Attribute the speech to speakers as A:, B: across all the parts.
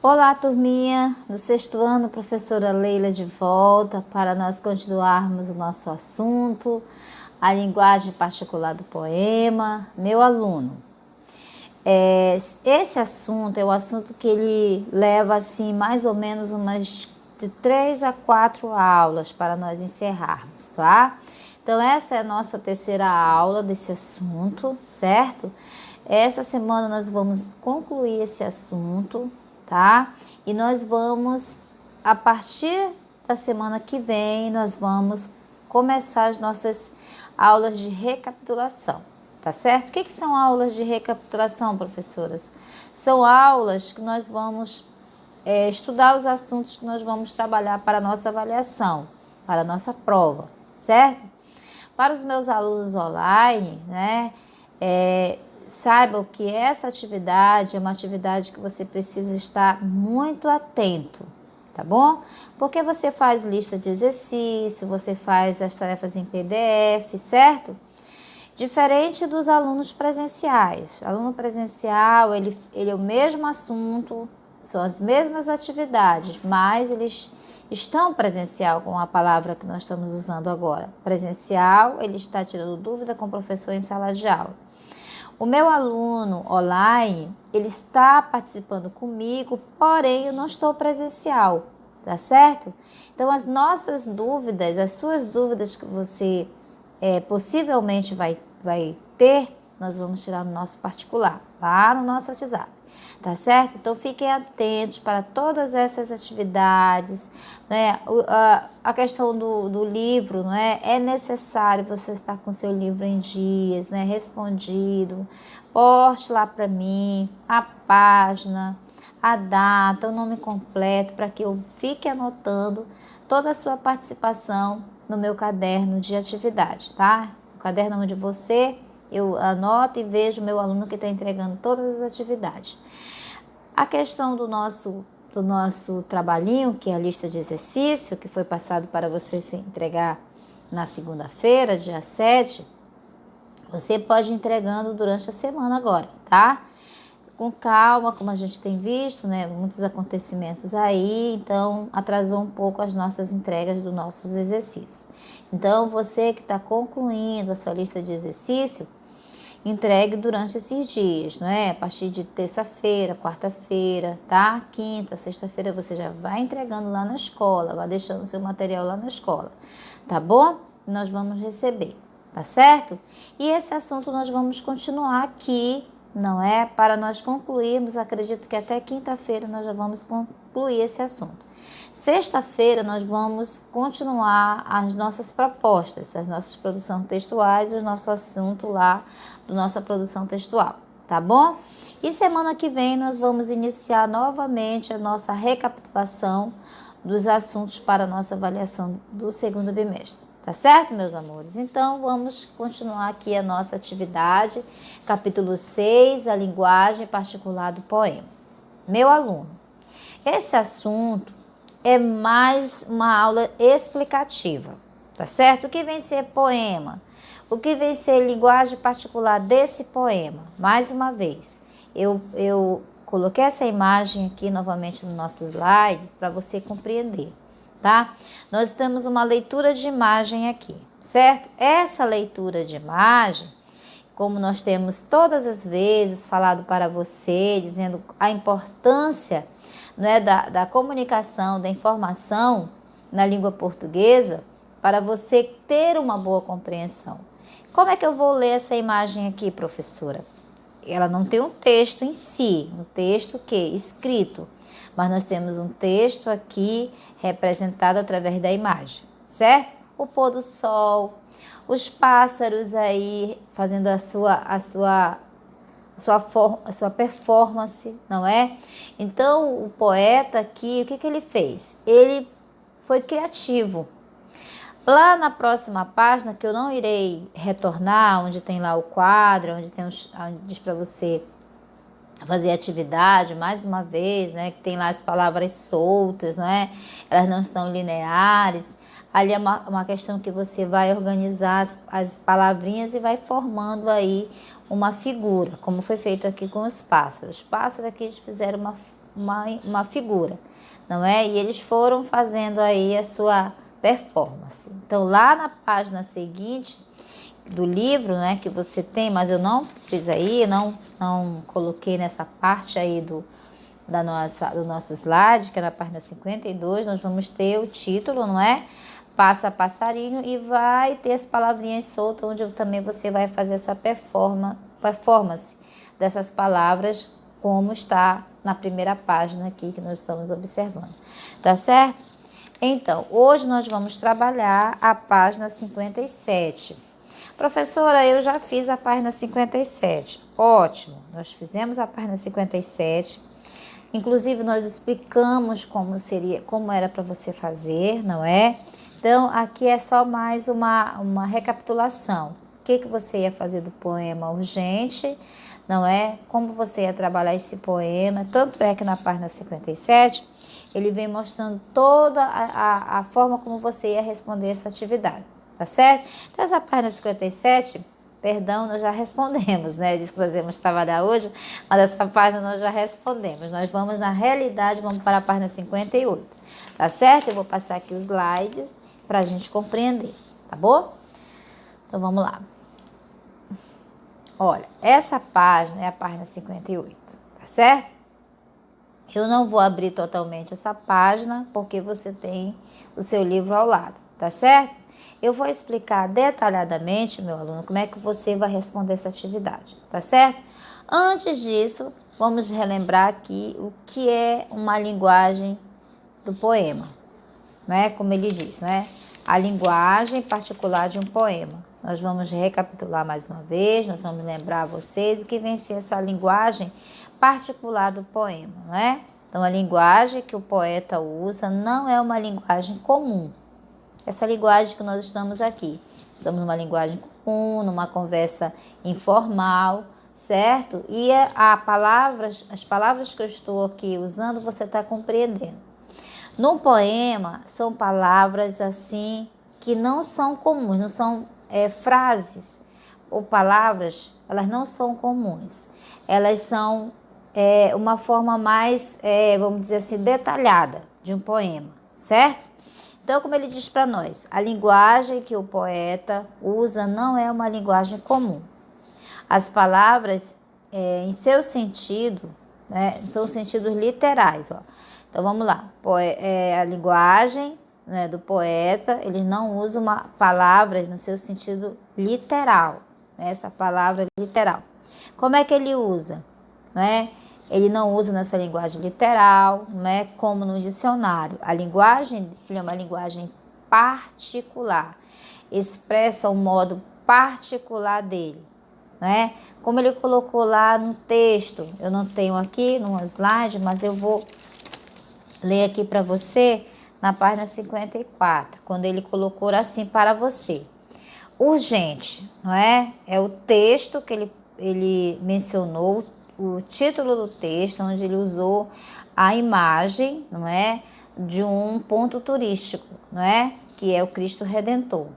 A: Olá, turminha do sexto ano, professora Leila de volta para nós continuarmos o nosso assunto, a linguagem particular do poema. Meu aluno, esse assunto é o assunto que ele leva assim mais ou menos umas de 3 a 4 aulas para nós encerrarmos, tá? Então essa é a nossa terceira aula desse assunto, certo? Essa semana nós vamos concluir esse assunto, tá? E nós vamos, a partir da semana que vem, nós vamos começar as nossas aulas de recapitulação, tá certo? O que são aulas de recapitulação, professoras? São aulas que nós vamos estudar os assuntos que nós vamos trabalhar para a nossa avaliação, para a nossa prova, certo? Para os meus alunos online, né, saibam que essa atividade é uma atividade que você precisa estar muito atento, tá bom? Porque você faz lista de exercício, você faz as tarefas em PDF, certo? Diferente dos alunos presenciais. Aluno presencial, ele é o mesmo assunto, são as mesmas atividades, mas eles estão presencial com a palavra que nós estamos usando agora. Presencial, ele está tirando dúvida com o professor em sala de aula. O meu aluno online, ele está participando comigo, porém eu não estou presencial, tá certo? Então as nossas dúvidas, as suas dúvidas que você possivelmente vai ter, nós vamos tirar no nosso particular, lá no nosso WhatsApp, tá certo? Então fiquem atentos para todas essas atividades, né? A questão do livro, não é? É necessário você estar com seu livro em dias, né? Respondido, poste lá para mim a página, a data, o nome completo, para que eu fique anotando toda a sua participação no meu caderno de atividade, tá? O caderno onde eu anoto e vejo o meu aluno que está entregando todas as atividades. A questão do nosso trabalhinho, que é a lista de exercício, que foi passado para você se entregar na segunda-feira, dia 7, você pode ir entregando durante a semana agora, tá? Com calma, como a gente tem visto, né? Muitos acontecimentos aí, então atrasou um pouco as nossas entregas dos nossos exercícios. Então, você que está concluindo a sua lista de exercício, entregue durante esses dias, não é? A partir de terça-feira, quarta-feira, tá? Quinta, sexta-feira, você já vai entregando lá na escola, vai deixando o seu material lá na escola, tá bom? Nós vamos receber, tá certo? E esse assunto nós vamos continuar aqui, não é? Para nós concluirmos, acredito que até quinta-feira nós já vamos concluir esse assunto. Sexta-feira nós vamos continuar as nossas propostas, as nossas produções textuais e o nosso assunto lá da nossa produção textual, tá bom? E semana que vem nós vamos iniciar novamente a nossa recapitulação dos assuntos para a nossa avaliação do segundo bimestre, tá certo, meus amores? Então vamos continuar aqui a nossa atividade, capítulo 6, a linguagem particular do poema. Meu aluno, esse assunto é mais uma aula explicativa, tá certo? O que vem ser poema? O que vem ser linguagem particular desse poema? Mais uma vez, eu coloquei essa imagem aqui novamente no nosso slide para você compreender, tá? Nós temos uma leitura de imagem aqui, certo? Essa leitura de imagem, como nós temos todas as vezes falado para você, dizendo a importância, não é, da comunicação, da informação na língua portuguesa, para você ter uma boa compreensão. Como é que eu vou ler essa imagem aqui, professora? Ela não tem um texto em si, um texto escrito, mas nós temos um texto aqui representado através da imagem, certo? O pôr do sol, os pássaros aí fazendo a sua performance, não é? Então, o poeta aqui, o que ele fez? Ele foi criativo. Lá na próxima página, que eu não irei retornar, onde tem lá o quadro, onde diz para você fazer atividade, mais uma vez, né? Que tem lá as palavras soltas, não é? Elas não estão lineares. Ali é uma questão que você vai organizar as palavrinhas e vai formando aí uma figura, como foi feito aqui com os pássaros. Os pássaros aqui fizeram uma figura, não é? E eles foram fazendo aí a sua performance. Então, lá na página seguinte do livro, né, que você tem, mas eu não fiz aí, não coloquei nessa parte aí do nosso slide, que é na página 52, nós vamos ter o título, não é? Passa passarinho, e vai ter as palavrinhas soltas, onde também você vai fazer essa performance dessas palavras, como está na primeira página aqui que nós estamos observando. Tá certo? Então, hoje nós vamos trabalhar a página 57. Professora, eu já fiz a página 57. Ótimo, nós fizemos a página 57. Inclusive, nós explicamos como era para você fazer, não é? Então, aqui é só mais uma recapitulação. O que você ia fazer do poema urgente, não é? Como você ia trabalhar esse poema. Tanto é que na página 57, ele vem mostrando toda a forma como você ia responder essa atividade, tá certo? Então, essa página 57... Perdão, nós já respondemos, né? Eu disse que nós íamos trabalhar hoje, mas essa página nós já respondemos. Nós vamos, na realidade, vamos para a página 58, tá certo? Eu vou passar aqui os slides para a gente compreender, tá bom? Então, vamos lá. Olha, essa página é a página 58, tá certo? Eu não vou abrir totalmente essa página, porque você tem o seu livro ao lado, tá certo? Eu vou explicar detalhadamente, meu aluno, como é que você vai responder essa atividade, tá certo? Antes disso, vamos relembrar aqui o que é uma linguagem do poema, né? Como ele diz, né? A linguagem particular de um poema. Nós vamos recapitular mais uma vez, nós vamos lembrar a vocês o que vem ser essa linguagem particular do poema, não é? Então, a linguagem que o poeta usa não é uma linguagem comum. Essa linguagem que nós estamos aqui. Estamos numa linguagem comum, numa conversa informal, certo? E as palavras que eu estou aqui usando, você está compreendendo. No poema, são palavras assim que não são comuns, não são frases ou palavras, elas não são comuns. Elas são uma forma mais, vamos dizer assim, detalhada de um poema, certo? Então, como ele diz para nós, a linguagem que o poeta usa não é uma linguagem comum. As palavras, em seu sentido, né, são sentidos literais. Ó. Então, vamos lá. A linguagem, né, do poeta, ele não usa palavras no seu sentido literal. Né, essa palavra literal. Como é que ele usa? Né? Ele não usa nessa linguagem literal, não é como no dicionário. A linguagem dele é uma linguagem particular, expressa o modo particular dele, não é? Como ele colocou lá no texto, eu não tenho aqui no slide, mas eu vou ler aqui para você na página 54, quando ele colocou assim para você. Urgente, não é? É o texto que ele mencionou, o título do texto, onde ele usou a imagem, não é, de um ponto turístico, não é, que é o Cristo Redentor.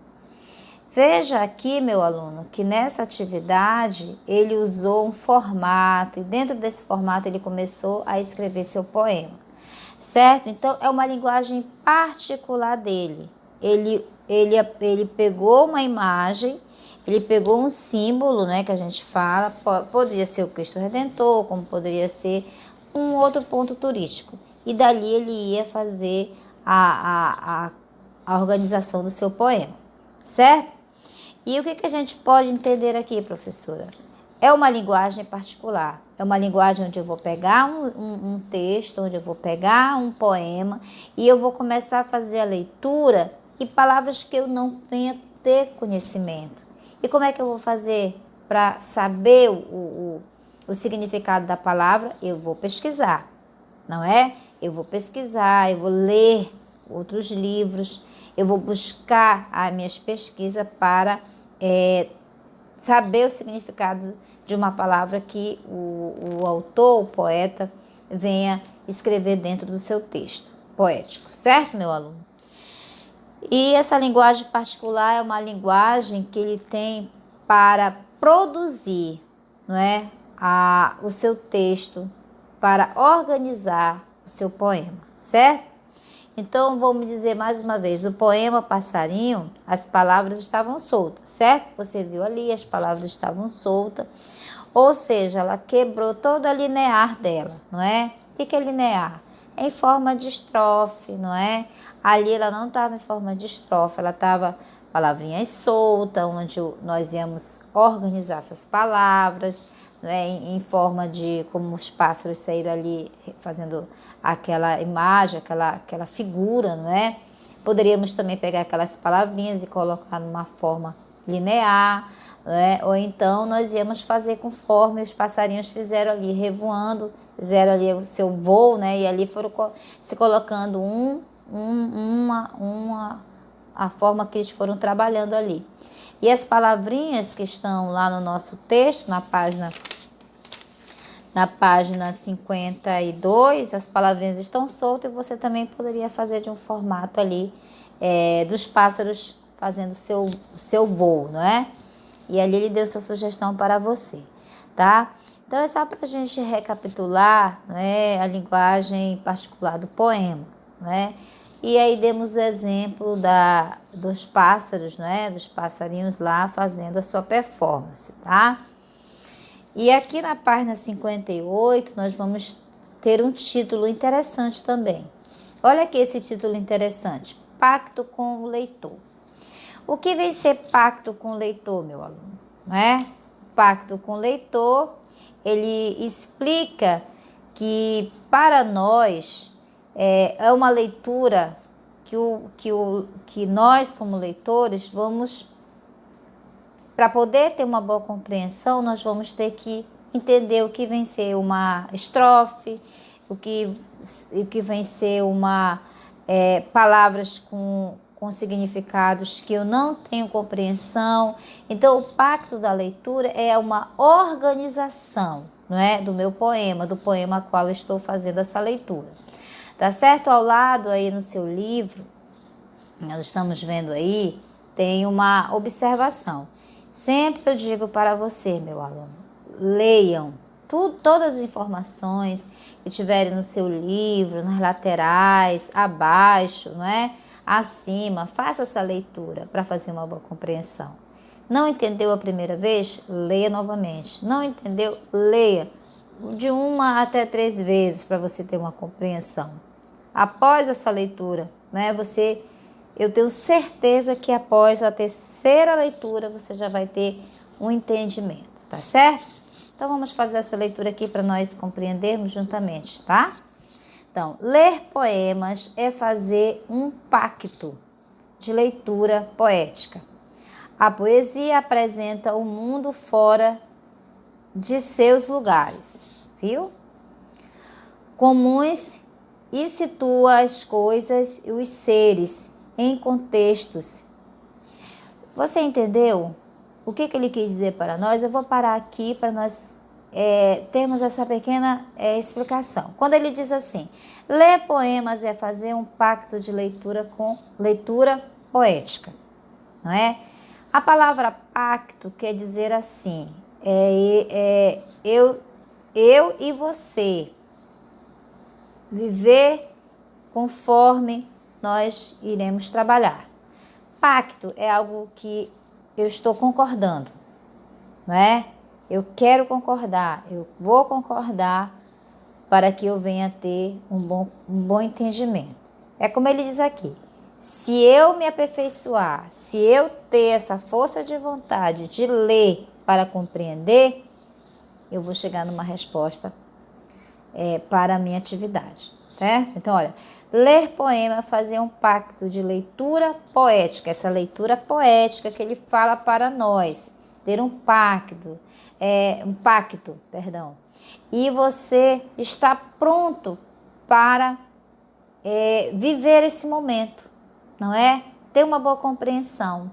A: Veja aqui, meu aluno, que nessa atividade ele usou um formato, e dentro desse formato ele começou a escrever seu poema, certo? Então, é uma linguagem particular dele. Ele pegou uma imagem, ele pegou um símbolo, né, que a gente fala, poderia ser o Cristo Redentor, como poderia ser um outro ponto turístico. E dali ele ia fazer a organização do seu poema, certo? E o que a gente pode entender aqui, professora? É uma linguagem particular, é uma linguagem onde eu vou pegar um texto, onde eu vou pegar um poema e eu vou começar a fazer a leitura e palavras que eu não venha ter conhecimento. E como é que eu vou fazer para saber o significado da palavra? Eu vou pesquisar, não é? Eu vou pesquisar, eu vou ler outros livros, eu vou buscar as minhas pesquisas para saber o significado de uma palavra que o autor, o poeta, venha escrever dentro do seu texto poético, certo, meu aluno? E essa linguagem particular é uma linguagem que ele tem para produzir, não é, o seu texto para organizar o seu poema, certo? Então, vamos dizer mais uma vez, o poema Passarinho, as palavras estavam soltas, certo? Você viu ali, as palavras estavam soltas, ou seja, ela quebrou toda a linear dela, não é? O que é linear? É em forma de estrofe, não é? Ali ela não estava em forma de estrofe, ela estava palavrinhas soltas, onde nós íamos organizar essas palavras, não é? Em forma de como os pássaros saíram ali fazendo aquela imagem, aquela figura, não é? Poderíamos também pegar aquelas palavrinhas e colocar numa forma linear, não é? Ou então nós íamos fazer conforme os passarinhos fizeram ali, revoando, fizeram ali o seu voo, né? E ali foram se colocando a forma que eles foram trabalhando ali. E as palavrinhas que estão lá no nosso texto, na página 52, as palavrinhas estão soltas e você também poderia fazer de um formato ali dos pássaros fazendo o seu voo, não é? E ali ele deu essa sugestão para você, tá? Então é só para a gente recapitular, não é, a linguagem particular do poema, não é? E aí demos o exemplo dos pássaros, não é? Dos passarinhos lá fazendo a sua performance, tá? E aqui na página 58 nós vamos ter um título interessante também. Olha aqui esse título interessante, Pacto com o Leitor. O que vem ser pacto com o leitor, meu aluno? Não é? Pacto com o leitor, ele explica que para nós é uma leitura que nós, como leitores, vamos, para poder ter uma boa compreensão, nós vamos ter que entender o que vem ser uma estrofe, o que vem ser palavras com significados que eu não tenho compreensão. Então, o pacto da leitura é uma organização, não é? Do meu poema, do poema a qual eu estou fazendo essa leitura. Tá certo? Ao lado aí no seu livro, nós estamos vendo aí, tem uma observação. Sempre eu digo para você, meu aluno, leiam todas as informações que tiverem no seu livro, nas laterais, abaixo, não é? Acima, faça essa leitura para fazer uma boa compreensão. Não entendeu a primeira vez? Leia novamente. Não entendeu? Leia de 1 até 3 vezes para você ter uma compreensão. Após essa leitura, né, eu tenho certeza que após a 3ª leitura você já vai ter um entendimento, tá certo? Então vamos fazer essa leitura aqui para nós compreendermos juntamente, tá? Então, ler poemas é fazer um pacto de leitura poética. A poesia apresenta o mundo fora de seus lugares, viu? Comuns e situa as coisas e os seres em contextos. Você entendeu o que ele quis dizer para nós? Eu vou parar aqui para nós termos essa pequena explicação. Quando ele diz assim, ler poemas é fazer um pacto de leitura com leitura poética, não é? A palavra pacto quer dizer assim, eu e você, viver conforme nós iremos trabalhar. Pacto é algo que eu estou concordando, não é? Eu quero concordar, eu vou concordar para que eu venha ter um bom entendimento. É como ele diz aqui, se eu me aperfeiçoar, se eu ter essa força de vontade de ler para compreender, eu vou chegar numa resposta para a minha atividade, certo? Então, olha, ler poema é fazer um pacto de leitura poética, essa leitura poética que ele fala para nós, ter um pacto, e você está pronto para viver esse momento, não é? Ter uma boa compreensão.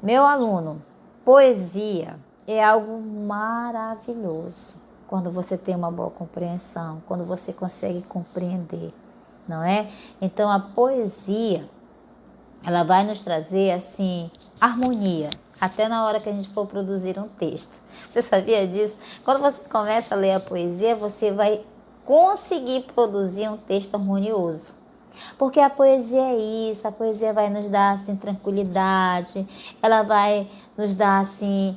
A: Meu aluno, poesia é algo maravilhoso quando você tem uma boa compreensão, quando você consegue compreender, não é? Então a poesia, ela vai nos trazer assim harmonia, até na hora que a gente for produzir um texto. Você sabia disso? Quando você começa a ler a poesia, você vai conseguir produzir um texto harmonioso. Porque a poesia é isso, a poesia vai nos dar assim tranquilidade, ela vai nos dar assim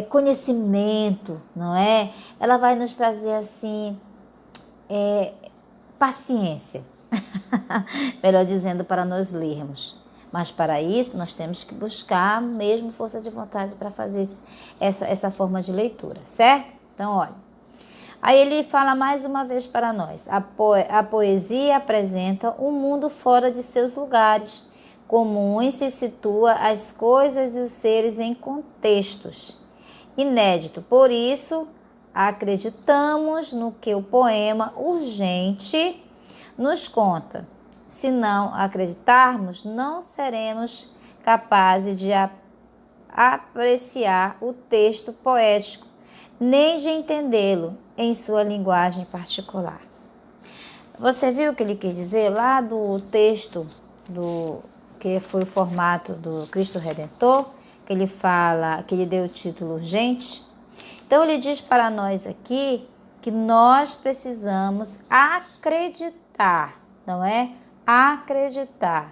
A: conhecimento, não é? Ela vai nos trazer assim paciência, melhor dizendo, para nós lermos. Mas para isso nós temos que buscar mesmo força de vontade para fazer essa forma de leitura, certo? Então, olha. Aí ele fala mais uma vez para nós: a poesia apresenta um mundo fora de seus lugares comuns e situa as coisas e os seres em contextos inéditos. Por isso, acreditamos no que o poema urgente nos conta. Se não acreditarmos, não seremos capazes de apreciar o texto poético, nem de entendê-lo em sua linguagem particular. Você viu o que ele quis dizer lá do texto que foi o formato do Cristo Redentor, que ele fala, que ele deu o título urgente? Então ele diz para nós aqui que nós precisamos acreditar, não é? Acreditar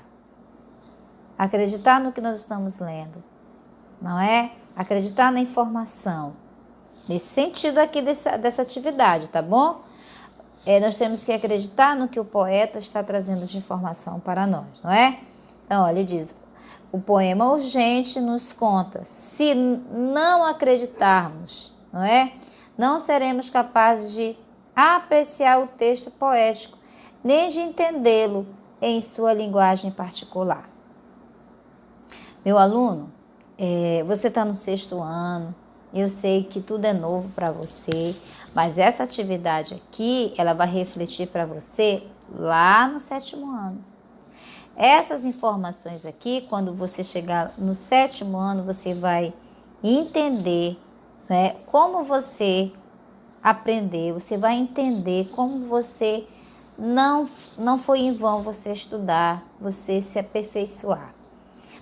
A: no que nós estamos lendo, não é? Acreditar na informação. Nesse sentido aqui dessa atividade, tá bom? Nós temos que acreditar no que o poeta está trazendo de informação para nós, não é? Então, olha, ele diz, o poema urgente nos conta, se não acreditarmos, não é? Não seremos capazes de apreciar o texto poético, nem de entendê-lo em sua linguagem particular. Meu aluno, você está no 6º ano, eu sei que tudo é novo para você, mas essa atividade aqui, ela vai refletir para você lá no 7º ano. Essas informações aqui, quando você chegar no 7º ano, você vai entender, né, como você aprendeu, você vai entender como você não foi em vão você estudar, você se aperfeiçoar.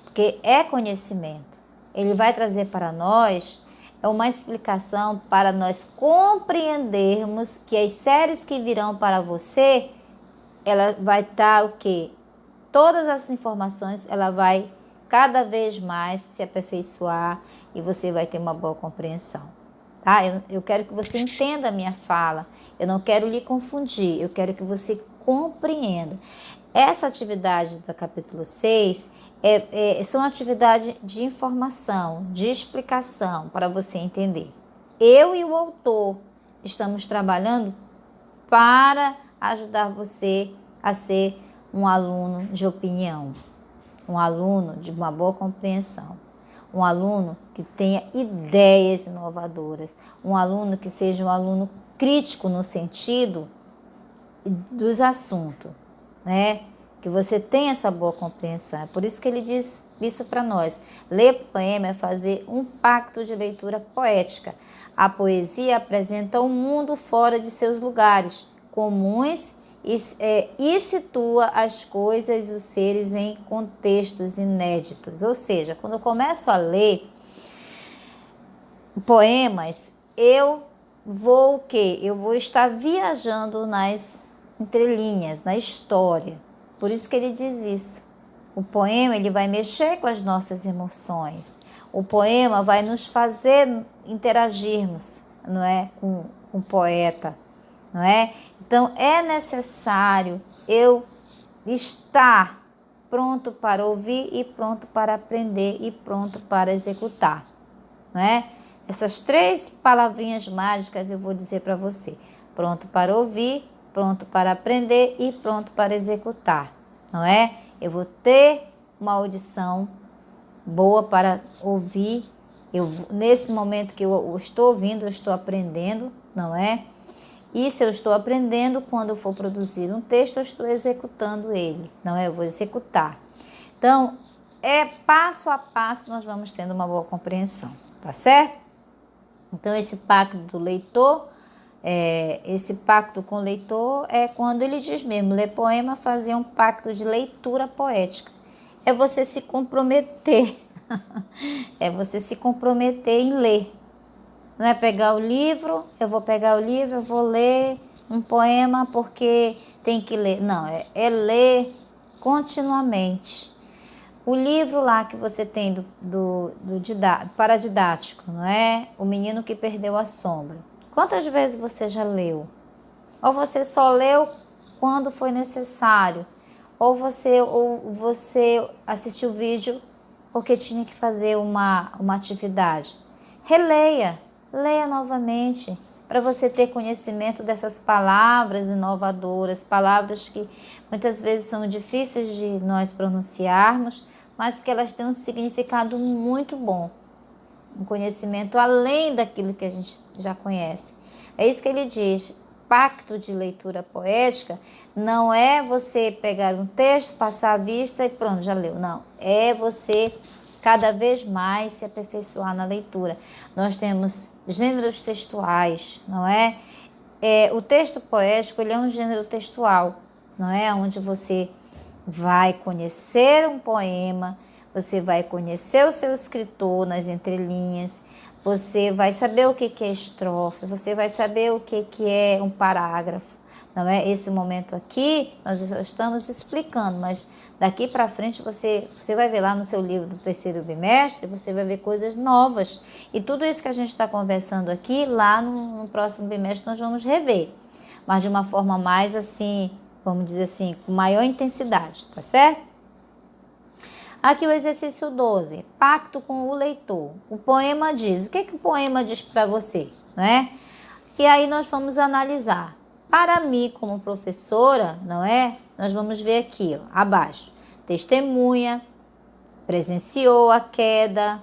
A: Porque é conhecimento. Ele vai trazer para nós uma explicação para nós compreendermos que as séries que virão para você, ela vai estar o quê? Todas as informações, ela vai cada vez mais se aperfeiçoar e você vai ter uma boa compreensão. Tá? Eu quero que você entenda a minha fala, eu não quero lhe confundir, eu quero que você compreenda. Essa atividade do capítulo 6 são atividades de informação, de explicação, para você entender. Eu e o autor estamos trabalhando para ajudar você a ser um aluno de opinião, um aluno de uma boa compreensão, um aluno que tenha ideias inovadoras, um aluno que seja um aluno crítico no sentido dos assuntos, né? Que você tenha essa boa compreensão. É por isso que ele diz isso para nós. Ler poema é fazer um pacto de leitura poética. A poesia apresenta um mundo fora de seus lugares comuns e situa as coisas e os seres em contextos inéditos. Ou seja, quando eu começo a ler poemas, eu vou o quê? Eu vou estar viajando nas entrelinhas, na história. Por isso que ele diz isso. O poema, ele vai mexer com as nossas emoções. O poema vai nos fazer interagirmos, não é, com o poeta, não é? Então, é necessário eu estar pronto para ouvir e pronto para aprender e pronto para executar, não é? Essas 3 palavrinhas mágicas eu vou dizer para você. Pronto para ouvir, pronto para aprender e pronto para executar, não é? Eu vou ter uma audição boa para ouvir. Nesse momento que eu estou ouvindo, eu estou aprendendo, não é? E se eu estou aprendendo, quando eu for produzir um texto, eu estou executando ele, não é? Eu vou executar. Então, passo a passo nós vamos tendo uma boa compreensão, tá certo? Então, esse pacto do leitor, esse pacto com o leitor é quando ele diz mesmo, ler poema, fazer um pacto de leitura poética. É você se comprometer, é você se comprometer em ler, Não é pegar o livro, eu vou pegar o livro, eu vou ler um poema porque tem que ler. Não, é ler continuamente. O livro lá que você tem do paradidático, não é? O Menino que Perdeu a Sombra. Quantas vezes você já leu? Ou você só leu quando foi necessário? Ou você assistiu o vídeo porque tinha que fazer uma atividade? Releia, leia novamente, para você ter conhecimento dessas palavras inovadoras, palavras que muitas vezes são difíceis de nós pronunciarmos, mas que elas têm um significado muito bom, um conhecimento além daquilo que a gente já conhece. É isso que ele diz. Pacto de leitura poética não é você pegar um texto, passar a vista e pronto, já leu. Não, é você cada vez mais se aperfeiçoar na leitura. Nós temos gêneros textuais, não é? O texto poético, ele é um gênero textual, não é? Onde você vai conhecer um poema, você vai conhecer o seu escritor nas entrelinhas, você vai saber o que é estrofe, você vai saber o que é um parágrafo, não é? Esse momento aqui, nós já estamos explicando, mas daqui para frente você vai ver lá no seu livro do terceiro bimestre, você vai ver coisas novas. E tudo isso que a gente está conversando aqui, lá no próximo bimestre nós vamos rever, mas de uma forma mais assim, vamos dizer assim, com maior intensidade, tá certo? Aqui o exercício 12, pacto com o leitor. O poema diz, o que o poema diz para você, não é? E aí nós vamos analisar. Para mim, como professora, não é? Nós vamos ver aqui, ó, abaixo. Testemunha, presenciou a queda,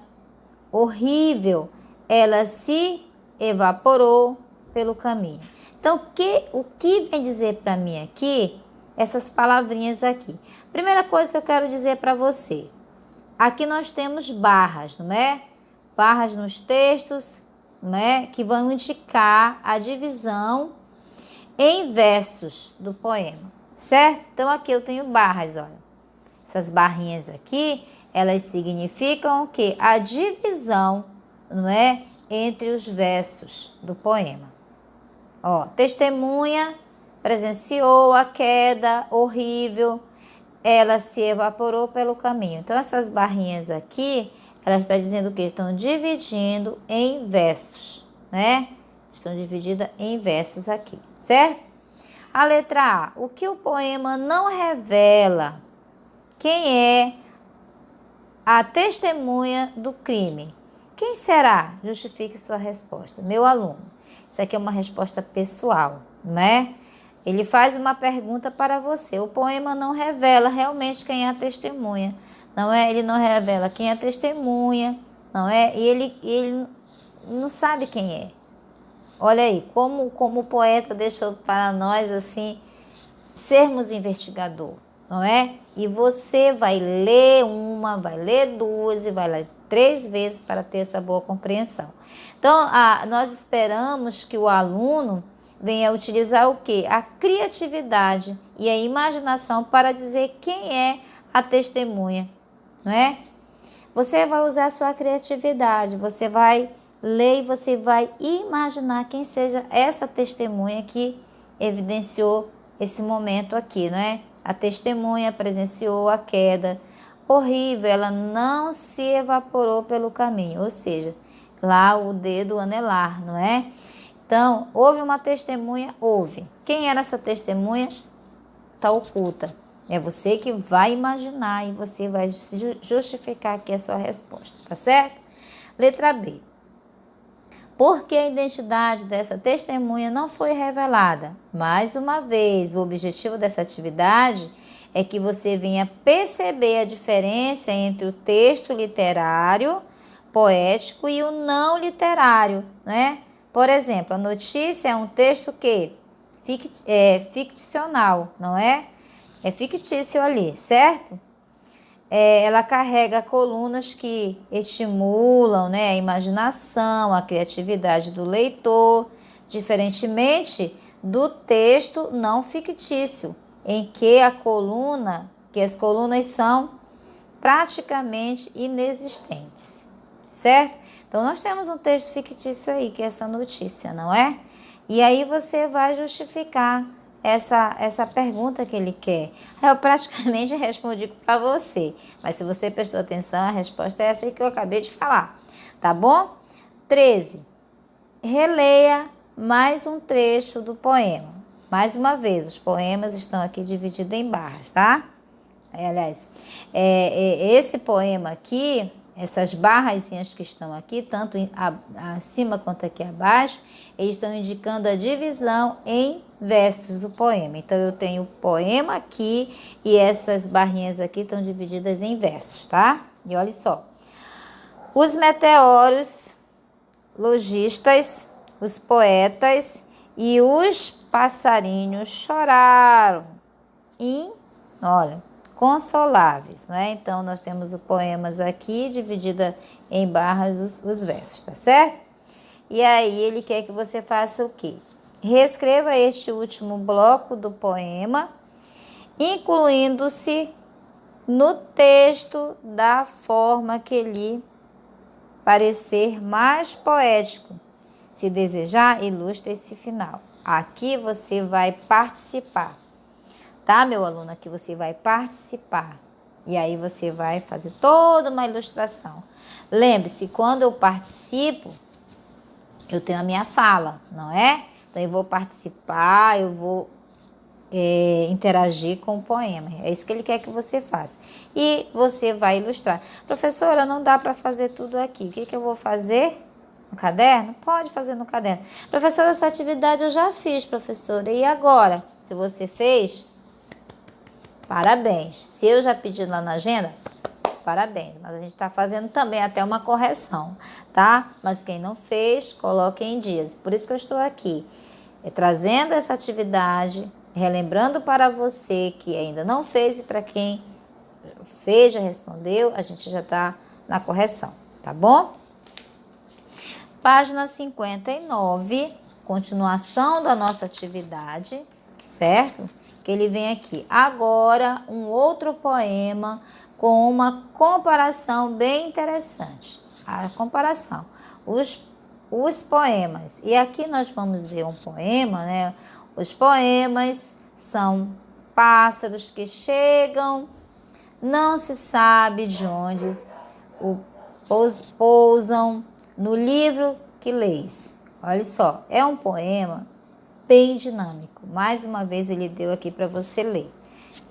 A: horrível, ela se evaporou pelo caminho. Então, o que vem dizer para mim aqui, essas palavrinhas aqui? Primeira coisa que eu quero dizer para você, aqui nós temos barras, não é? Barras nos textos, não é? Que vão indicar a divisão em versos do poema, certo? Então, aqui eu tenho barras, olha. Essas barrinhas aqui, elas significam o quê? A divisão, não é? Entre os versos do poema. Ó, testemunha, presenciou a queda horrível, ela se evaporou pelo caminho. Então, essas barrinhas aqui, elas estão dizendo que estão dividindo em versos, né? Estão divididas em versos aqui, certo? A letra A, o que o poema não revela? Quem é a testemunha do crime? Quem será? Justifique sua resposta. Meu aluno. Isso aqui é uma resposta pessoal, não é? Ele faz uma pergunta para você. O poema não revela realmente quem é a testemunha, não é? Ele não revela quem é a testemunha, não é? E ele não sabe quem é. Olha aí, como o poeta deixou para nós, assim, sermos investigador, não é? E você vai ler uma, vai ler duas e vai ler 3 vezes para ter essa boa compreensão. Então, nós esperamos que o aluno venha utilizar o quê? A criatividade e a imaginação para dizer quem é a testemunha, não é? Você vai usar a sua criatividade, você vai ler e você vai imaginar quem seja essa testemunha que evidenciou esse momento aqui, não é? A testemunha presenciou a queda horrível, ela não se evaporou pelo caminho, ou seja, lá o dedo anelar, não é? Então, houve uma testemunha? Houve. Quem era essa testemunha? Está oculta. É você que vai imaginar e você vai justificar aqui a sua resposta, tá certo? Letra B. Por que a identidade dessa testemunha não foi revelada? Mais uma vez, o objetivo dessa atividade é que você venha perceber a diferença entre o texto literário, poético e o não literário, né? Por exemplo, a notícia é um texto que é ficcional, não é? É fictício ali, certo? Ela carrega colunas que estimulam, né, a imaginação, a criatividade do leitor, diferentemente do texto não fictício, em que as colunas são praticamente inexistentes, certo? Então, nós temos um texto fictício aí, que é essa notícia, não é? E aí você vai justificar essa pergunta que ele quer. Eu praticamente respondi para você, mas se você prestou atenção, a resposta é essa aí que eu acabei de falar, tá bom? 13. Releia mais um trecho do poema. Mais uma vez, os poemas estão aqui divididos em barras, tá? Aliás, esse poema aqui, essas barrazinhas que estão aqui, tanto acima quanto aqui abaixo, eles estão indicando a divisão em versos do poema. Então, eu tenho o poema aqui e essas barrinhas aqui estão divididas em versos, tá? E olha só. Os meteoros, logistas, os poetas e os passarinhos choraram. Olha, consoláveis, não é? Então, nós temos os poemas aqui, dividida em barras os versos, tá certo? E aí, ele quer que você faça o quê? Reescreva este último bloco do poema, incluindo-se no texto da forma que lhe parecer mais poético. Se desejar, ilustre esse final. Aqui você vai participar. Tá, meu aluno? Aqui você vai participar. E aí você vai fazer toda uma ilustração. Lembre-se, quando eu participo, eu tenho a minha fala, não é? Então, eu vou participar, eu vou interagir com o poema. É isso que ele quer que você faça. E você vai ilustrar. Professora, não dá para fazer tudo aqui. O que eu vou fazer? No caderno? Pode fazer no caderno. Professora, essa atividade eu já fiz, professora. E agora? Se você fez, parabéns. Se eu já pedi lá na agenda, parabéns. Mas a gente está fazendo também até uma correção, tá? Mas quem não fez, coloque em dias. Por isso que eu estou aqui, trazendo essa atividade, relembrando para você que ainda não fez e para quem fez, já respondeu, a gente já está na correção, tá bom? Página 59, continuação da nossa atividade, certo? Que ele vem aqui. Agora, um outro poema com uma comparação bem interessante. A comparação. Os poemas. E aqui nós vamos ver um poema, né? Os poemas são pássaros que chegam, não se sabe de onde pousam, no livro que lês. Olha só, é um poema bem dinâmico. Mais uma vez ele deu aqui para você ler,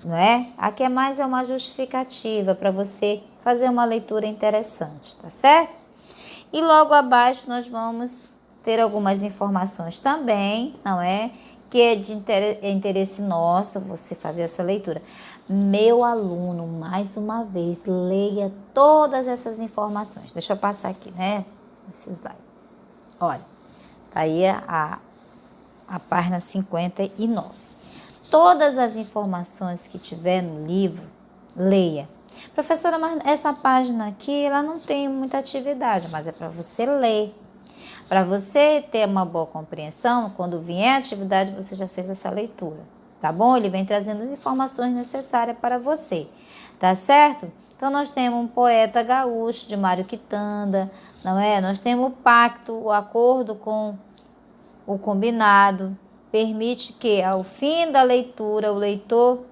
A: não é? Aqui é uma justificativa para você fazer uma leitura interessante, tá certo? E logo abaixo nós vamos ter algumas informações também, não é? Que é de interesse nosso você fazer essa leitura. Meu aluno, mais uma vez, leia todas essas informações. Deixa eu passar aqui, né? Esse slide. Olha, tá aí a página 59. Todas as informações que tiver no livro, leia. Professora, mas essa página aqui, ela não tem muita atividade, mas é para você ler. Para você ter uma boa compreensão, quando vier a atividade, você já fez essa leitura, tá bom? Ele vem trazendo informações necessárias para você, tá certo? Então, nós temos um poeta gaúcho, de Mário Quitanda, não é? Nós temos o pacto, o acordo com o combinado, permite que, ao fim da leitura, o leitor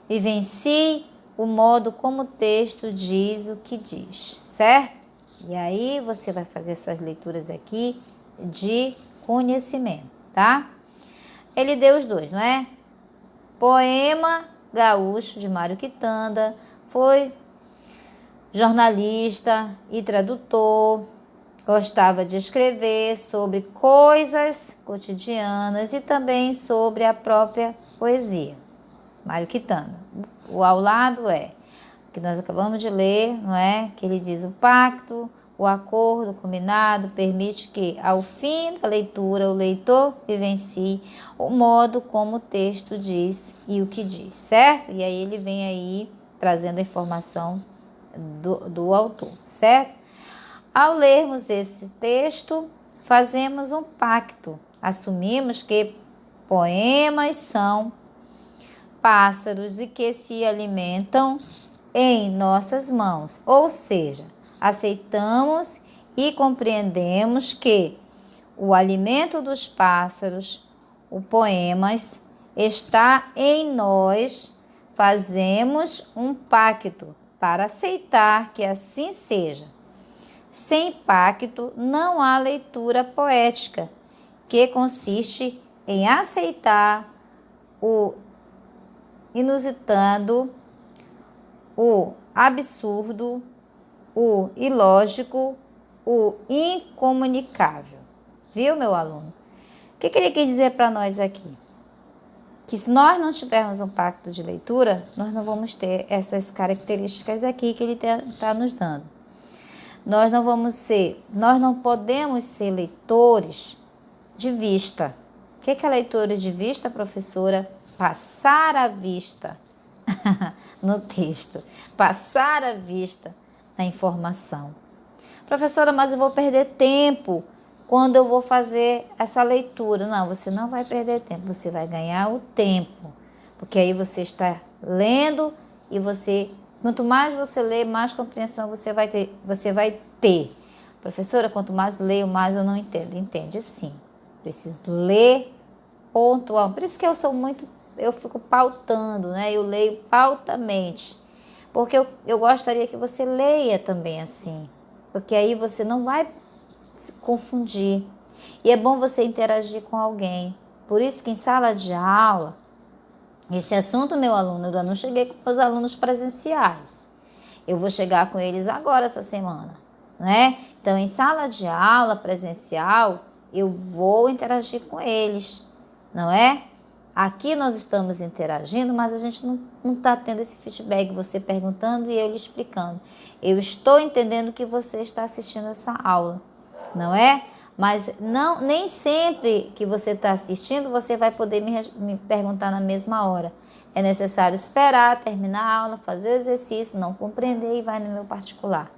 A: vivencie o modo como o texto diz o que diz, certo? E aí você vai fazer essas leituras aqui de conhecimento, tá? Ele deu os dois, não é? Poema gaúcho de Mário Quitanda, foi jornalista e tradutor, gostava de escrever sobre coisas cotidianas e também sobre a própria poesia. Mário Quitanda. O ao lado que nós acabamos de ler, não é? Que ele diz: o pacto, o acordo combinado permite que, ao fim da leitura, o leitor vivencie o modo como o texto diz e o que diz, certo? E aí ele vem aí trazendo a informação do autor, certo? Ao lermos esse texto, fazemos um pacto, assumimos que poemas são pássaros e que se alimentam em nossas mãos, ou seja, aceitamos e compreendemos que o alimento dos pássaros, o poemas, está em nós, fazemos um pacto para aceitar que assim seja. Sem pacto não há leitura poética, que consiste em aceitar o inusitado, o absurdo, o ilógico, o incomunicável. Viu, meu aluno? O que ele quis dizer para nós aqui? Que se nós não tivermos um pacto de leitura, nós não vamos ter essas características aqui que ele está nos dando. Nós não podemos ser leitores de vista. O que é leitura de vista, professora? Passar a vista no texto, passar a vista na informação. Professora, mas eu vou perder tempo quando eu vou fazer essa leitura. Não, você não vai perder tempo, você vai ganhar o tempo, porque aí você está lendo e quanto mais você lê, mais compreensão você vai ter. Professora, quanto mais leio, mais eu não entendo. Entende sim. Preciso ler pontual. Por isso que eu fico pautando, né? Eu leio pautamente. Porque eu gostaria que você leia também assim. Porque aí você não vai se confundir. E é bom você interagir com alguém. Por isso que em sala de aula, esse assunto, meu aluno, eu não cheguei com os alunos presenciais. Eu vou chegar com eles agora essa semana, né? Então, em sala de aula presencial, eu vou interagir com eles, não é? Aqui nós estamos interagindo, mas a gente não está tendo esse feedback, você perguntando e eu lhe explicando. Eu estou entendendo que você está assistindo essa aula, não é? Mas nem sempre que você está assistindo, você vai poder me perguntar na mesma hora. É necessário esperar, terminar a aula, fazer o exercício, não compreender e vai no meu particular.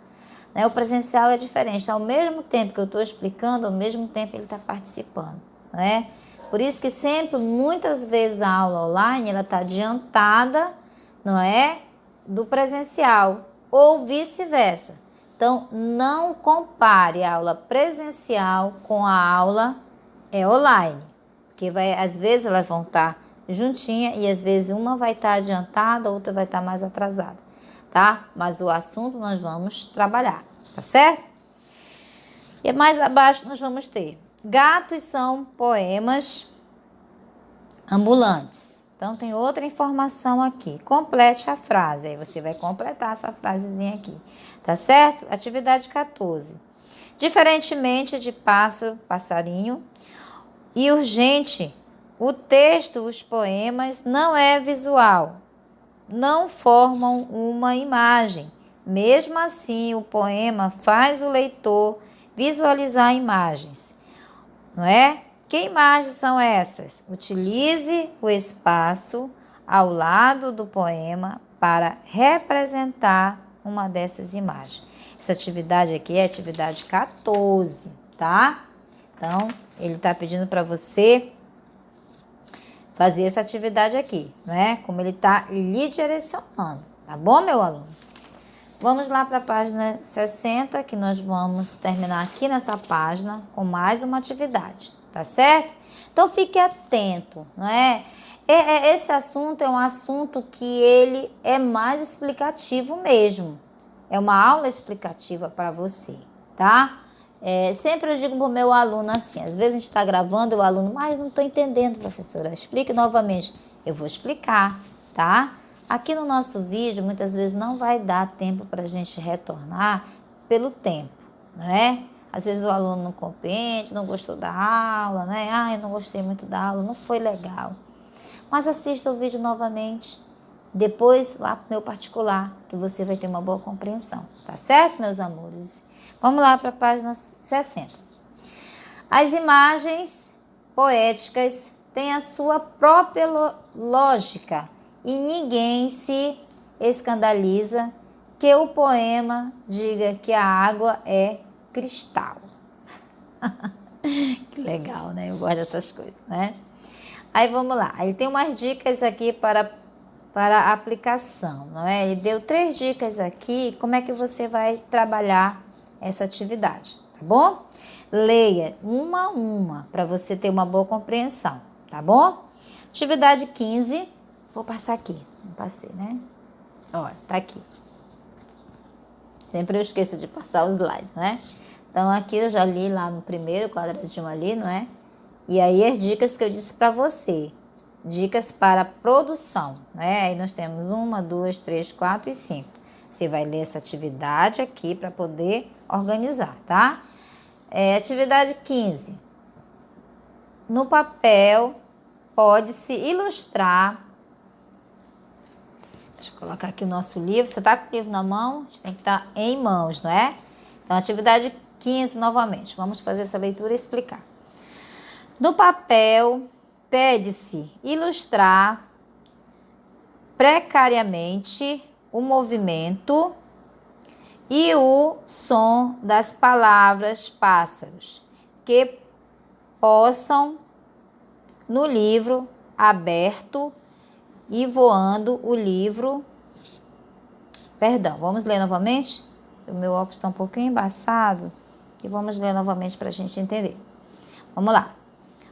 A: O presencial é diferente. Ao mesmo tempo que eu estou explicando, ao mesmo tempo ele está participando. Né? Por isso que sempre, muitas vezes, a aula online ela está adiantada, não é? Do presencial ou vice-versa. Então, não compare a aula presencial com a aula online, porque às vezes elas vão estar juntinha e às vezes uma vai estar adiantada, a outra vai estar mais atrasada, tá? Mas o assunto nós vamos trabalhar, tá certo? E mais abaixo nós vamos ter: gatos são poemas ambulantes. Então, tem outra informação aqui. Complete a frase. Aí você vai completar essa frasezinha aqui. Tá certo? Atividade 14. Diferentemente de pássaro, passarinho e urgente, o texto, os poemas, não é visual. Não formam uma imagem. Mesmo assim, o poema faz o leitor visualizar imagens. Não é? Que imagens são essas? Utilize o espaço ao lado do poema para representar uma dessas imagens. Essa atividade aqui é a atividade 14, tá? Então, ele está pedindo para você fazer essa atividade aqui, né? Como ele está lhe direcionando, tá bom, meu aluno? Vamos lá para a página 60, que nós vamos terminar aqui nessa página com mais uma atividade. Tá certo? Então, fique atento, não é? Esse assunto é um assunto que ele é mais explicativo mesmo. É uma aula explicativa para você, tá? Sempre eu digo para o meu aluno assim, às vezes a gente está gravando, o aluno, mas não estou entendendo, professora, explique novamente. Eu vou explicar, tá? Aqui no nosso vídeo, muitas vezes não vai dar tempo para a gente retornar pelo tempo, não é? Às vezes o aluno não compreende, não gostou da aula, né? Eu não gostei muito da aula, não foi legal. Mas assista o vídeo novamente. Depois vá para o meu particular, que você vai ter uma boa compreensão. Tá certo, meus amores? Vamos lá para a página 60. As imagens poéticas têm a sua própria lógica e ninguém se escandaliza que o poema diga que a água é cristal. Que legal, né? Eu gosto dessas coisas, né? Aí vamos lá. Ele tem umas dicas aqui para a aplicação, não é? Ele deu 3 dicas aqui. Como é que você vai trabalhar essa atividade, bom? Leia uma, para você ter uma boa compreensão, tá bom? Atividade 15, vou passar aqui, não passei, né? Olha, tá aqui. Sempre eu esqueço de passar os slides, não é? Então, aqui eu já li lá no primeiro quadradinho ali, não é? E aí as dicas que eu disse para você. Dicas para produção, né? Aí nós temos 1, 2, 3, 4 e 5. Você vai ler essa atividade aqui para poder organizar, tá? Atividade 15. No papel, pode-se ilustrar. Deixa eu colocar aqui o nosso livro. Você está com o livro na mão? A gente tem que estar em mãos, não é? Então, atividade 15 novamente. Vamos fazer essa leitura e explicar. No papel, pede-se ilustrar precariamente o movimento e o som das palavras pássaros que possam no livro aberto e voando o livro. Perdão, vamos ler novamente? O meu óculos está um pouquinho embaçado e vamos ler novamente para a gente entender. Vamos lá.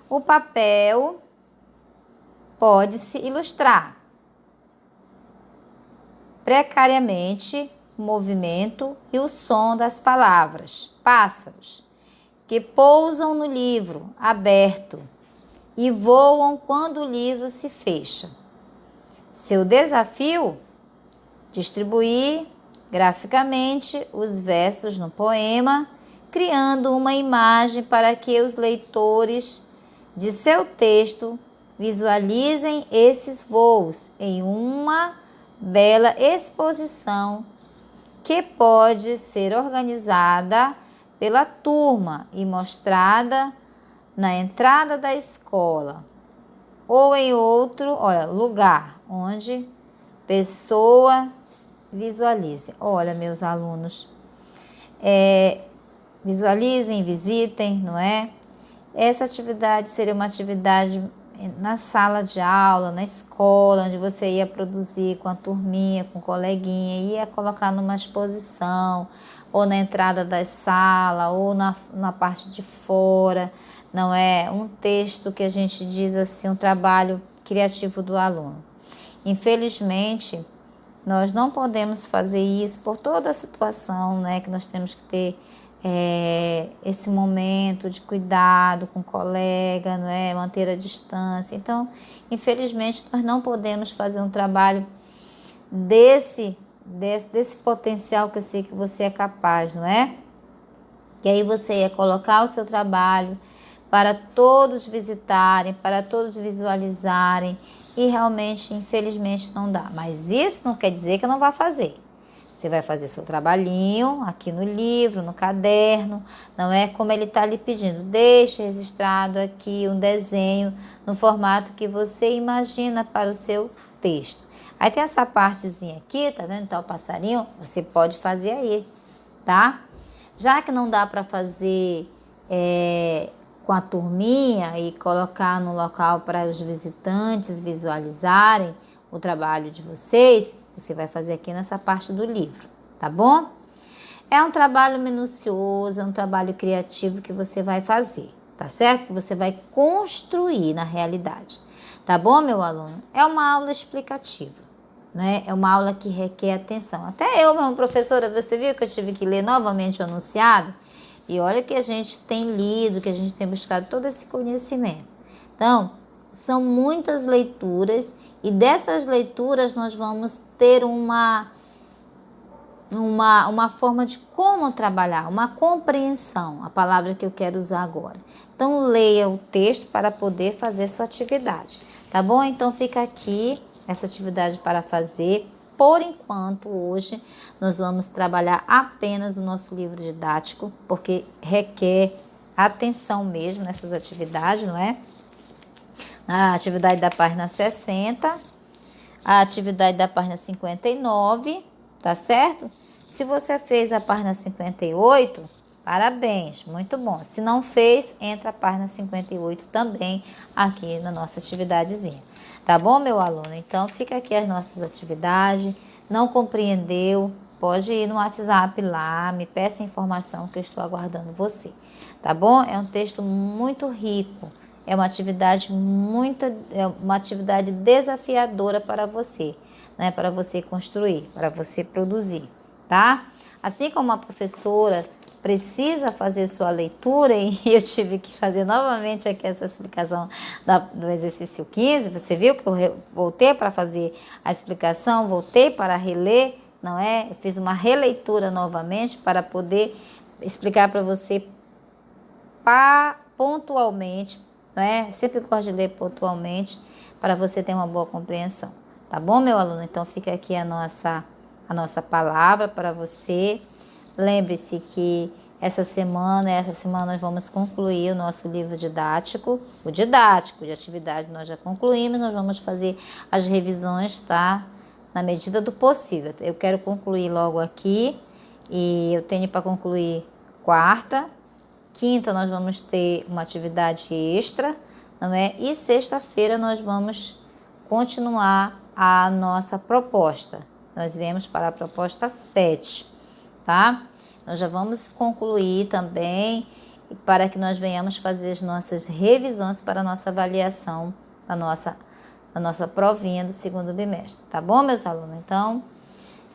A: O papel pode-se ilustrar precariamente o movimento e o som das palavras pássaros que pousam no livro aberto e voam quando o livro se fecha. Seu desafio? Distribuir graficamente os versos no poema, criando uma imagem para que os leitores de seu texto visualizem esses voos em uma bela exposição que pode ser organizada pela turma e mostrada na entrada da escola ou em outro lugar onde pessoa visualize. Olha, meus alunos, visualizem, visitem, não é? Essa atividade seria uma atividade na sala de aula, na escola, onde você ia produzir com a turminha, com o coleguinha, ia colocar numa exposição, ou na entrada da sala, ou na parte de fora, não é? Um texto que a gente diz assim, um trabalho criativo do aluno. Infelizmente, nós não podemos fazer isso por toda a situação, né, que nós temos que ter esse momento de cuidado com o colega, não é? Manter a distância. Então, infelizmente, nós não podemos fazer um trabalho desse potencial que eu sei que você é capaz, não é? E aí você ia colocar o seu trabalho para todos visitarem, para todos visualizarem, e realmente, infelizmente, não dá. Mas isso não quer dizer que eu não vá fazer. Você vai fazer seu trabalhinho aqui no livro, no caderno, não é? Como ele está lhe pedindo, deixe registrado aqui um desenho no formato que você imagina para o seu texto. Aí tem essa partezinha aqui, tá vendo? Tá o passarinho, você pode fazer aí, tá? Já que não dá para fazer com a turminha e colocar no local para os visitantes visualizarem o trabalho de vocês, você vai fazer aqui nessa parte do livro, tá bom? É um trabalho minucioso, é um trabalho criativo que você vai fazer, tá certo? Que você vai construir na realidade, tá bom, meu aluno? É uma aula explicativa, né? É uma aula que requer atenção. Até eu, mesmo professora, você viu que eu tive que ler novamente o enunciado? E olha que a gente tem lido, que a gente tem buscado todo esse conhecimento. Então, são muitas leituras e dessas leituras nós vamos ter uma forma de como trabalhar, uma compreensão, a palavra que eu quero usar agora. Então, leia o texto para poder fazer sua atividade, tá bom? Então, fica aqui essa atividade para fazer. Por enquanto, hoje, nós vamos trabalhar apenas o nosso livro didático, porque requer atenção mesmo nessas atividades, não é? A atividade da página 60, a atividade da página 59, tá certo? Se você fez a página 58, parabéns, muito bom. Se não fez, entra a página 58 também aqui na nossa atividadezinha. Tá bom, meu aluno? Então, fica aqui as nossas atividades. Não compreendeu? pode ir no WhatsApp lá, me peça informação que eu estou aguardando você, tá bom? É um texto muito rico, é uma atividade desafiadora para você, né? Para você construir, para você produzir, tá? Assim como a professora precisa fazer sua leitura, e eu tive que fazer novamente aqui essa explicação do exercício 15, você viu que eu voltei para fazer a explicação, voltei para reler, não é? Eu fiz uma releitura novamente para poder explicar para você pontualmente, não é? Eu sempre gosto de ler pontualmente para você ter uma boa compreensão, tá bom, meu aluno? Então fica aqui a nossa palavra para você. Lembre-se que essa semana nós vamos concluir o nosso livro didático. O didático de atividade nós já concluímos, nós vamos fazer as revisões, tá? Na medida do possível. Eu quero concluir logo aqui e eu tenho para concluir quarta. Quinta nós vamos ter uma atividade extra, não é? E sexta-feira nós vamos continuar a nossa proposta. Nós iremos para a proposta 7, tá? Nós já vamos concluir também para que nós venhamos fazer as nossas revisões para a nossa avaliação da nossa provinha do segundo bimestre, tá bom, meus alunos? Então,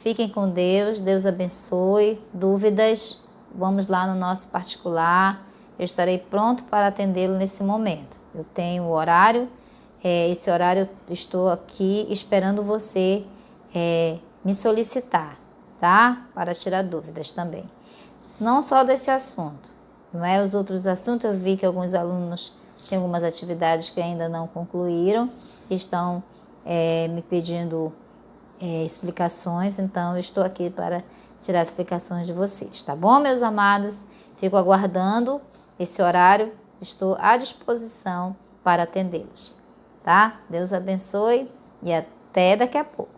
A: fiquem com Deus, Deus abençoe. Dúvidas, vamos lá no nosso particular, eu estarei pronto para atendê-lo nesse momento. Eu tenho o horário, esse horário eu estou aqui esperando você me solicitar, tá? Para tirar dúvidas também. Não só desse assunto, não é? Os outros assuntos eu vi que alguns alunos têm algumas atividades que ainda não concluíram, estão me pedindo explicações, então eu estou aqui para tirar explicações de vocês, tá bom, meus amados? Fico aguardando esse horário, estou à disposição para atendê-los, tá? Deus abençoe e até daqui a pouco.